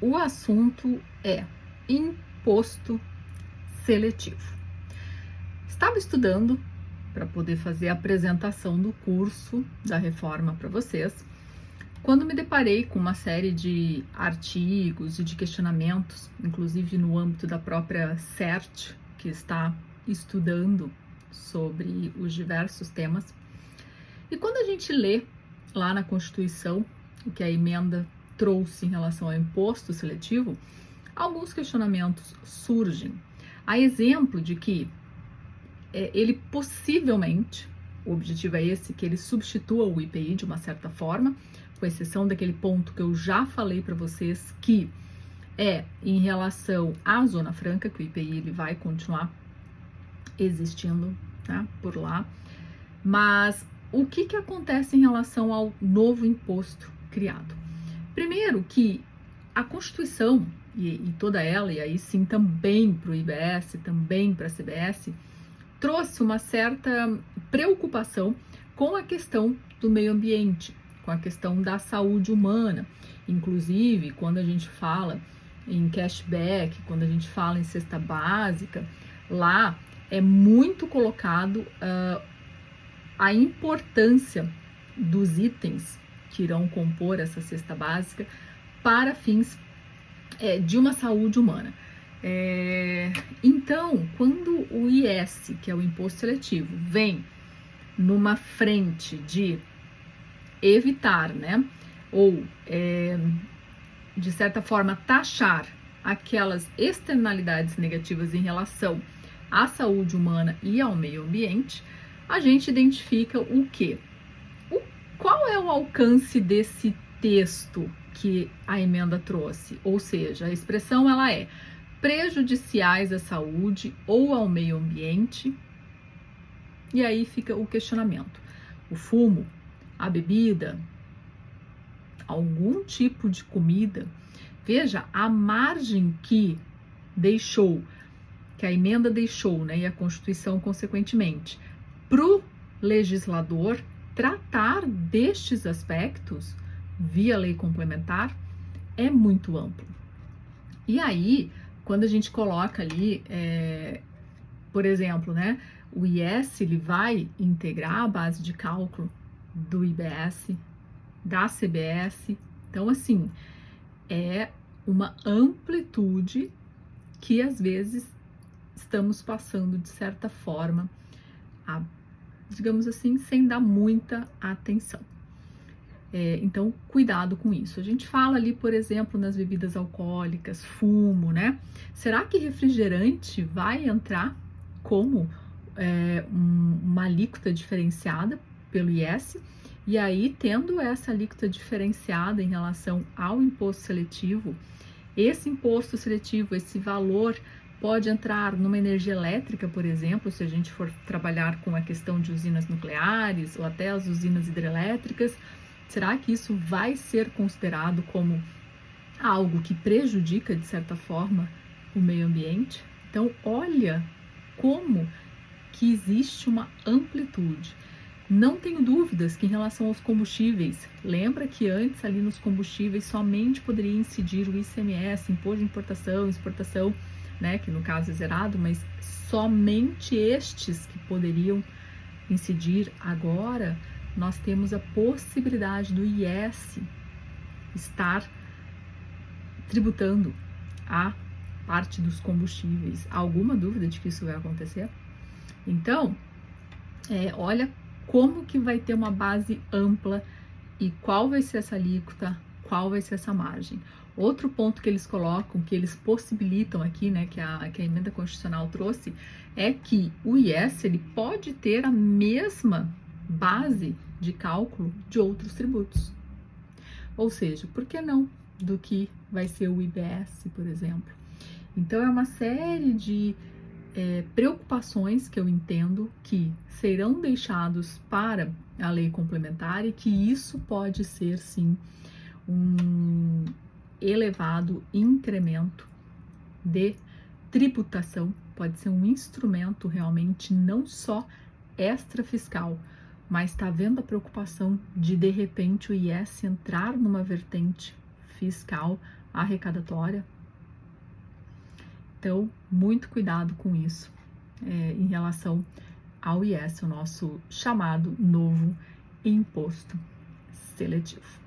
O assunto é imposto seletivo. Estava estudando para poder fazer a apresentação do curso da reforma para vocês, quando me deparei com uma série de artigos e de questionamentos, inclusive no âmbito da própria CERT, que está estudando sobre os diversos temas. E quando a gente lê lá na Constituição o que a emenda trouxe em relação ao imposto seletivo, alguns questionamentos surgem. A exemplo de que ele possivelmente, o objetivo é esse, que ele substitua o IPI de uma certa forma, com exceção daquele ponto que eu já falei para vocês, que é em relação à Zona Franca, que o IPI ele vai continuar existindo, né, por lá. Mas o que acontece em relação ao novo imposto criado? Primeiro que a Constituição, e toda ela, e aí sim também para o IBS, também para a CBS, trouxe uma certa preocupação com a questão do meio ambiente, com a questão da saúde humana. Inclusive, quando a gente fala em cashback, quando a gente fala em cesta básica, lá é muito colocado a importância dos itens que irão compor essa cesta básica para fins de uma saúde humana. Então, quando o IS, que é o imposto seletivo, vem numa frente de evitar, né, ou de certa forma taxar aquelas externalidades negativas em relação à saúde humana e ao meio ambiente, a gente identifica o quê? Qual é o alcance desse texto que a emenda trouxe? Ou seja, a expressão ela é prejudiciais à saúde ou ao meio ambiente. E aí fica o questionamento. O fumo, a bebida, algum tipo de comida. Veja a margem que a emenda deixou, né, e a Constituição consequentemente, para o legislador tratar destes aspectos via lei complementar é muito amplo. E aí, quando a gente coloca ali, por exemplo, né, o IS ele vai integrar a base de cálculo do IBS, da CBS. Então, assim, é uma amplitude que às vezes estamos passando de certa forma digamos assim, sem dar muita atenção. Então, cuidado com isso. A gente fala ali, por exemplo, nas bebidas alcoólicas, fumo, né? Será que refrigerante vai entrar como uma alíquota diferenciada pelo IS? E aí, tendo essa alíquota diferenciada em relação ao imposto seletivo, esse imposto seletivo, esse valor pode entrar numa energia elétrica, por exemplo, se a gente for trabalhar com a questão de usinas nucleares ou até as usinas hidrelétricas. Será que isso vai ser considerado como algo que prejudica, de certa forma, o meio ambiente? Então, olha como que existe uma amplitude. Não tenho dúvidas que em relação aos combustíveis, lembra que antes ali nos combustíveis somente poderia incidir o ICMS, Imposto de Importação, Exportação, né, que no caso é zerado, mas somente estes que poderiam incidir. Agora nós temos a possibilidade do IS estar tributando a parte dos combustíveis. Há alguma dúvida de que isso vai acontecer? Então, olha como que vai ter uma base ampla e qual vai ser essa alíquota, qual vai ser essa margem. Outro ponto que eles colocam, que eles possibilitam aqui, né, que a emenda constitucional trouxe, é que o IS ele pode ter a mesma base de cálculo de outros tributos. Ou seja, por que não do que vai ser o IBS, por exemplo? Então, é uma série de preocupações que eu entendo que serão deixados para a lei complementar e que isso pode ser, sim, um elevado incremento de tributação, pode ser um instrumento realmente não só extrafiscal, mas está havendo a preocupação de repente o IS entrar numa vertente fiscal arrecadatória. Então, muito cuidado com isso em relação ao IS, o nosso chamado novo imposto seletivo.